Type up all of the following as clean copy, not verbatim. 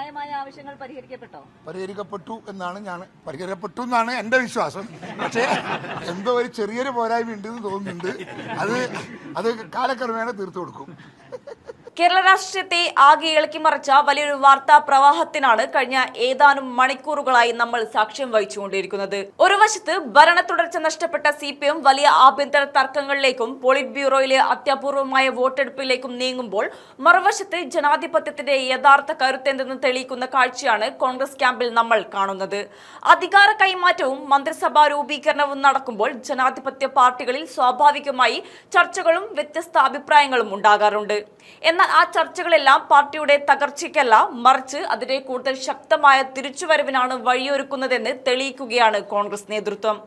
ന്യായമായ ആവശ്യങ്ങൾ പരിഹരിക്കപ്പെട്ടു എന്നാണ് എന്റെ വിശ്വാസം. പക്ഷേ എന്തോ ഒരു ചെറിയൊരു പോരായ്മ ഉണ്ടെന്ന് തോന്നുന്നുണ്ട്. അത് കാലക്രമേണ തീർത്തു കൊടുക്കും. കേരള രാഷ്ട്രീയത്തെ ആകെ ഇളക്കിമറിച്ച വലിയൊരു വാർത്താ പ്രവാഹത്തിനാണ് കഴിഞ്ഞ ഏതാനും മണിക്കൂറുകളായി നമ്മൾ സാക്ഷ്യം വഹിച്ചുകൊണ്ടിരിക്കുന്നത്. ഒരു വശത്ത് ഭരണ തുടർച്ച നഷ്ടപ്പെട്ട CPM വലിയ ആഭ്യന്തര തർക്കങ്ങളിലേക്കും പോളിറ്റ് ബ്യൂറോയിലെ അത്യപൂർവമായ വോട്ടെടുപ്പിലേക്കും നീങ്ങുമ്പോൾ, മറുവശത്ത് ജനാധിപത്യത്തിന്റെ യഥാർത്ഥ കരുത്തെന്തെന്ന് തെളിയിക്കുന്ന കാഴ്ചയാണ് കോൺഗ്രസ് ക്യാമ്പിൽ നമ്മൾ കാണുന്നത്. അധികാര കൈമാറ്റവും മന്ത്രിസഭാ രൂപീകരണവും നടക്കുമ്പോൾ ജനാധിപത്യ പാർട്ടികളിൽ സ്വാഭാവികമായി ചർച്ചകളും വ്യത്യസ്ത അഭിപ്രായങ്ങളും ഉണ്ടാകാറുണ്ട്. എന്നാൽ ആ ചർച്ചകളെല്ലാം പാർട്ടിയുടെ തകർച്ചയ്ക്കല്ല, മറിച്ച് അതിന്റെ കൂടുതൽ ശക്തമായ തിരിച്ചുവരവിനാണ് വഴിയൊരുക്കുന്നതെന്ന് തെളിയിക്കുകയാണ് കോൺഗ്രസ് നേതൃത്വം.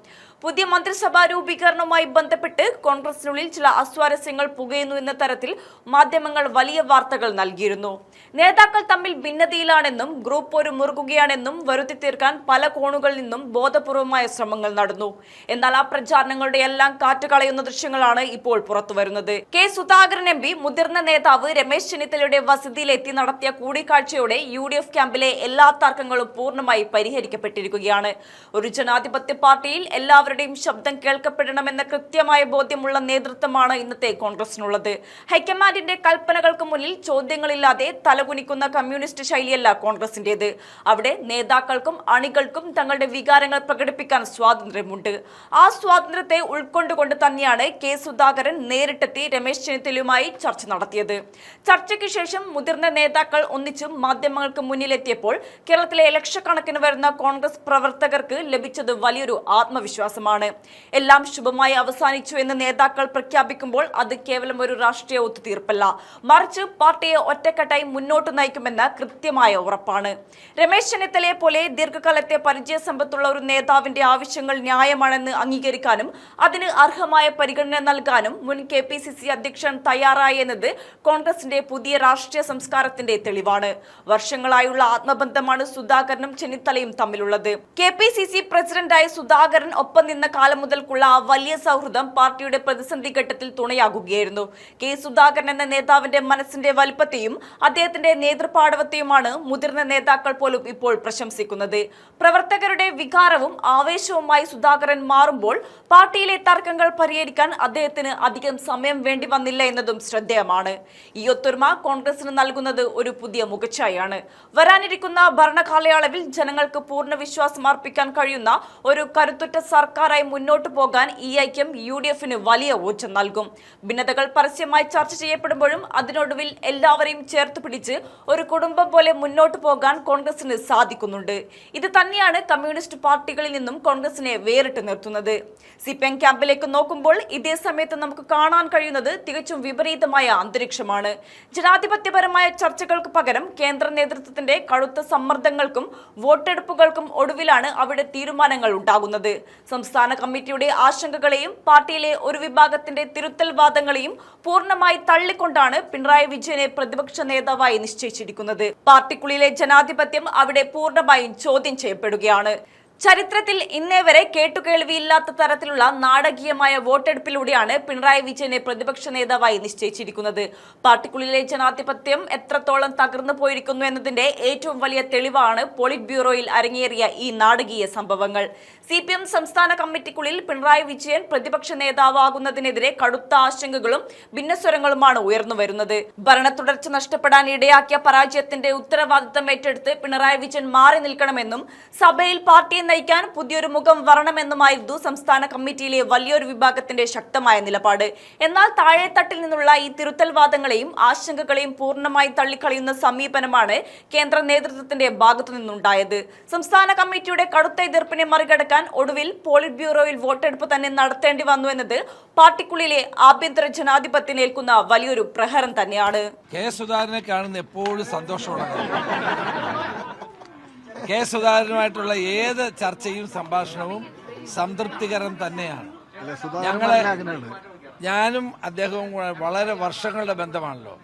പുതിയ മന്ത്രിസഭാ രൂപീകരണവുമായി ബന്ധപ്പെട്ട് കോൺഗ്രസിനുള്ളിൽ ചില അസ്വാരസ്യങ്ങൾ പുകയുന്നു എന്ന തരത്തിൽ മാധ്യമങ്ങൾ വലിയ വാർത്തകൾ നൽകിയിരുന്നു. നേതാക്കൾ തമ്മിൽ ഭിന്നതയിലാണെന്നും ഗ്രൂപ്പ് ഒരു മുറുകുകയാണെന്നും വരുത്തി തീർക്കാൻ പല കോണുകളിൽ നിന്നും ബോധപൂർവമായ ശ്രമങ്ങൾ നടന്നു. എന്നാൽ ആ പ്രചാരണങ്ങളുടെ എല്ലാം കാറ്റ് കളയുന്ന ദൃശ്യങ്ങളാണ് ഇപ്പോൾ പുറത്തുവരുന്നത്. കെ സുധാകരൻ MP മുതിർന്ന നേതാവ് രമേശ് ചെന്നിത്തലയുടെ വസതിയിലെത്തി നടത്തിയ കൂടിക്കാഴ്ചയോടെ UDF ക്യാമ്പിലെ എല്ലാ തർക്കങ്ങളും പൂർണ്ണമായി പരിഹരിക്കപ്പെട്ടിരിക്കുകയാണ്. ഒരു ജനാധിപത്യ പാർട്ടിയിൽ എല്ലാവരുടെയും ശബ്ദം കേൾക്കപ്പെടണമെന്ന കൃത്യമായ ബോധ്യമുള്ള നേതൃത്വമാണ് ഇന്നത്തെ കോൺഗ്രസിനുള്ളത്. ഹൈക്കമാൻഡിന്റെ കൽപ്പനകൾക്ക് മുന്നിൽ ചോദ്യങ്ങളില്ലാതെ തലകുനിക്കുന്ന കമ്മ്യൂണിസ്റ്റ് ശൈലിയല്ല കോൺഗ്രസിന്റേത്. അവിടെ നേതാക്കൾക്കും അണികൾക്കും തങ്ങളുടെ വികാരങ്ങൾ പ്രകടിപ്പിക്കാൻ സ്വാതന്ത്ര്യമുണ്ട്. ആ സ്വാതന്ത്ര്യത്തെ ഉൾക്കൊണ്ടുകൊണ്ട് തന്നെയാണ് കെ സുധാകരൻ നേരിട്ടെത്തി രമേശ് ചെന്നിത്തലയുമായി ചർച്ച നടത്തിയത്. ചർച്ചയ്ക്ക് ശേഷം മുതിർന്ന നേതാക്കൾ ഒന്നിച്ചും മാധ്യമങ്ങൾക്ക് മുന്നിലെത്തിയപ്പോൾ കേരളത്തിലെ ലക്ഷക്കണക്കിന് വരുന്ന കോൺഗ്രസ് പ്രവർത്തകർക്ക് ലഭിച്ചത് വലിയൊരു ആത്മവിശ്വാസമാണ്. എല്ലാം ശുഭമായി അവസാനിച്ചു എന്ന് നേതാക്കൾ പ്രഖ്യാപിക്കുമ്പോൾ അത് കേവലം ഒരു രാഷ്ട്രീയ ഒത്തുതീർപ്പല്ല, മറിച്ച് പാർട്ടിയെ ഒറ്റക്കെട്ടായി മുന്നോട്ട് നയിക്കുമെന്ന കൃത്യമായ ഉറപ്പാണ്. രമേശ് ചെന്നിത്തലയെ പോലെ ദീർഘകാലത്തെ പരിചയസമ്പത്തുള്ള ഒരു നേതാവിന്റെ ആവശ്യങ്ങൾ ന്യായമാണെന്ന് അംഗീകരിക്കാനും അതിന് അർഹമായ പരിഗണന നൽകാനും മുൻ KPCC അധ്യക്ഷൻ തയ്യാറായി എന്നത് കോൺഗ്രസിന്റെ പുതിയ രാഷ്ട്രീയ സംസ്കാരത്തിന്റെ തെളിവാണ്. വർഷങ്ങളായുള്ള ആത്മബന്ധമാണ് സുധാകരനും ചെന്നിത്തലയും തമ്മിലുള്ളത്. KPCC പ്രസിഡന്റായ സുധാകരൻ ഒപ്പം നിന്ന കാലം മുതൽക്കുള്ള ആ വലിയ സൗഹൃദം പാർട്ടിയുടെ പ്രതിസന്ധി ഘട്ടത്തിൽ തുണയാകുകയായിരുന്നു. കെ സുധാകരൻ എന്ന നേതാവിന്റെ മനസ്സിന്റെ വലിപ്പത്തെയും അദ്ദേഹത്തിന്റെ നേതൃപാടവത്തെയുമാണ് മുതിർന്ന നേതാക്കൾ പോലും ഇപ്പോൾ പ്രശംസിക്കുന്നത്. പ്രവർത്തകരുടെ വികാരവും ആവേശവുമായി സുധാകരൻ മാറുമ്പോൾ പാർട്ടിയിലെ തർക്കങ്ങൾ പരിഹരിക്കാൻ അദ്ദേഹത്തിന് അധികം സമയം വേണ്ടി വന്നില്ല എന്നതും ശ്രദ്ധേയമാണ്. ഈ ഒത്തൊരുമ കോൺഗ്രസിന് നൽകുന്നത് ഒരു പുതിയ മുഖച്ഛായയാണ്. വരാനിരിക്കുന്ന ഭരണകാലയളവിൽ ജനങ്ങൾക്ക് പൂർണ്ണ വിശ്വാസം അർപ്പിക്കാൻ കഴിയുന്ന ഒരു കരുത്തുറ്റ സർക്കാരായി മുന്നോട്ടു പോകാൻ ഈ ഐക്യം UDFന് വലിയ ഊർജ്ജം നൽകും. ഭിന്നതകൾ പരസ്യമായി ചർച്ച ചെയ്യപ്പെടുമ്പോഴും അതിനൊടുവിൽ എല്ലാവരെയും ചേർത്ത് പിടിച്ച് ഒരു കുടുംബം പോലെ മുന്നോട്ടു പോകാൻ കോൺഗ്രസിന് സാധിക്കുന്നുണ്ട്. ഇത് തന്നെയാണ് കമ്മ്യൂണിസ്റ്റ് പാർട്ടികളിൽ നിന്നും കോൺഗ്രസിനെ വേറിട്ട് നിർത്തുന്നത്. CPM ക്യാമ്പിലേക്ക് നോക്കുമ്പോൾ ഇതേ സമയത്ത് നമുക്ക് കാണാൻ കഴിയുന്നത് തികച്ചും വിപരീതമായ അന്തരീക്ഷമാണ്. ജനാധിപത്യപരമായ ചർച്ചകൾക്ക് പകരം കേന്ദ്ര നേതൃത്വത്തിന്റെ കടുത്ത സമ്മർദ്ദങ്ങൾക്കും വോട്ടെടുപ്പുകൾക്കും ഒടുവിലാണ് അവിടെ തീരുമാനങ്ങൾ ഉണ്ടാകുന്നത്. സംസ്ഥാന കമ്മിറ്റിയുടെ ആശങ്കകളെയും പാർട്ടിയിലെ ഒരു വിഭാഗത്തിന്റെ തിരുത്തൽ വാദങ്ങളെയും പൂർണ്ണമായി തള്ളിക്കൊണ്ടാണ് പിണറായി വിജയനെ പ്രതിപക്ഷ നേതാവായി നിശ്ചയിച്ചിരിക്കുന്നത്. പാർട്ടിക്കുള്ളിലെ ജനാധിപത്യം അവിടെ പൂർണ്ണമായും ചോദ്യം ചെയ്യപ്പെടുകയാണ്. ചരിത്രത്തിൽ ഇന്നേ വരെ കേട്ടുകേൾവിയില്ലാത്ത തരത്തിലുള്ള നാടകീയമായ വോട്ടെടുപ്പിലൂടെയാണ് പിണറായി വിജയനെ പ്രതിപക്ഷ നേതാവായി നിശ്ചയിച്ചിരിക്കുന്നത്. പാർട്ടിക്കുള്ളിലെ ജനാധിപത്യം എത്രത്തോളം തകർന്നു പോയിരിക്കുന്നു എന്നതിന്റെ ഏറ്റവും വലിയ തെളിവാണ് പോളിറ്റ് ബ്യൂറോയിൽ അരങ്ങേറിയ ഈ നാടകീയ സംഭവങ്ങൾ. CPM സംസ്ഥാന കമ്മിറ്റിക്കുള്ളിൽ പിണറായി വിജയൻ പ്രതിപക്ഷ നേതാവാകുന്നതിനെതിരെ കടുത്ത ആശങ്കകളും ഭിന്നസ്വരങ്ങളുമാണ് ഉയർന്നുവരുന്നത്. ഭരണ തുടർച്ച നഷ്ടപ്പെടാൻ ഇടയാക്കിയ പരാജയത്തിന്റെ ഉത്തരവാദിത്തം ഏറ്റെടുത്ത് പിണറായി വിജയൻ മാറി നിൽക്കണമെന്നും സഭയിൽ പാർട്ടിയെ നയിക്കാൻ പുതിയൊരു മുഖം വരണമെന്നുമായിരുന്നു സംസ്ഥാന കമ്മിറ്റിയിലെ വലിയൊരു വിഭാഗത്തിന്റെ ശക്തമായ നിലപാട്. എന്നാൽ താഴെത്തട്ടിൽ നിന്നുള്ള ഈ തിരുത്തൽവാദങ്ങളെയും ആശങ്കകളെയും പൂർണ്ണമായി തള്ളിക്കളയുന്ന സമീപനമാണ് കേന്ദ്ര നേതൃത്വത്തിന്റെ ഭാഗത്തു നിന്നുണ്ടായത്. സംസ്ഥാന കമ്മിറ്റിയുടെ കടുത്ത എതിർപ്പിനെ മറികടക്കാൻ ഒടുവിൽ പോളിറ്റ് ബ്യൂറോയിൽ വോട്ടെടുപ്പ് തന്നെ നടത്തേണ്ടി വന്നു എന്നത് പാർട്ടിക്കുള്ളിലെ ആഭ്യന്തര ജനാധിപത്യത്തിനേൽക്കുന്ന വലിയൊരു പ്രഹരം തന്നെയാണ്. കെ സുധാകരനെ കാണുന്ന എപ്പോഴും സന്തോഷമാണ്. കെ സുധാകരനുമായിട്ടുള്ള ഏത് ചർച്ചയും സംഭാഷണവും സംതൃപ്തികരം തന്നെയാണ്. ഞാനും അദ്ദേഹവും വളരെ വർഷങ്ങളുടെ ബന്ധമാണല്ലോ.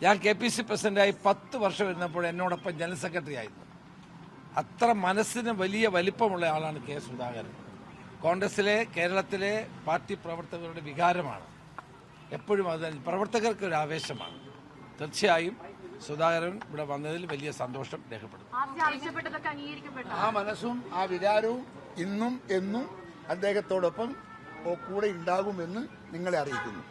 ഞാൻ KPCC പ്രസിഡന്റായി 10 വർഷം ഇരുന്നപ്പോൾ എന്നോടൊപ്പം ജനറൽ സെക്രട്ടറി ആയിരുന്നു. അത്ര മനസ്സിന് വലിയ വലിപ്പമുള്ള ആളാണ് കെ സുധാകരൻ. കോൺഗ്രസിലെ കേരളത്തിലെ പാർട്ടി പ്രവർത്തകരുടെ വികാരമാണ് എപ്പോഴും. അത് പ്രവർത്തകർക്ക് ഒരു ആവേശമാണ്. തീർച്ചയായും സുധാകരൻ ഇവിടെ വന്നതിൽ വലിയ സന്തോഷം രേഖപ്പെടുന്നു. ആ മനസ്സും ആ വികാരവും ഇന്നും എന്നും അദ്ദേഹത്തോടൊപ്പം കൂടെ ഉണ്ടാകുമെന്ന് നിങ്ങളെ അറിയിക്കുന്നു.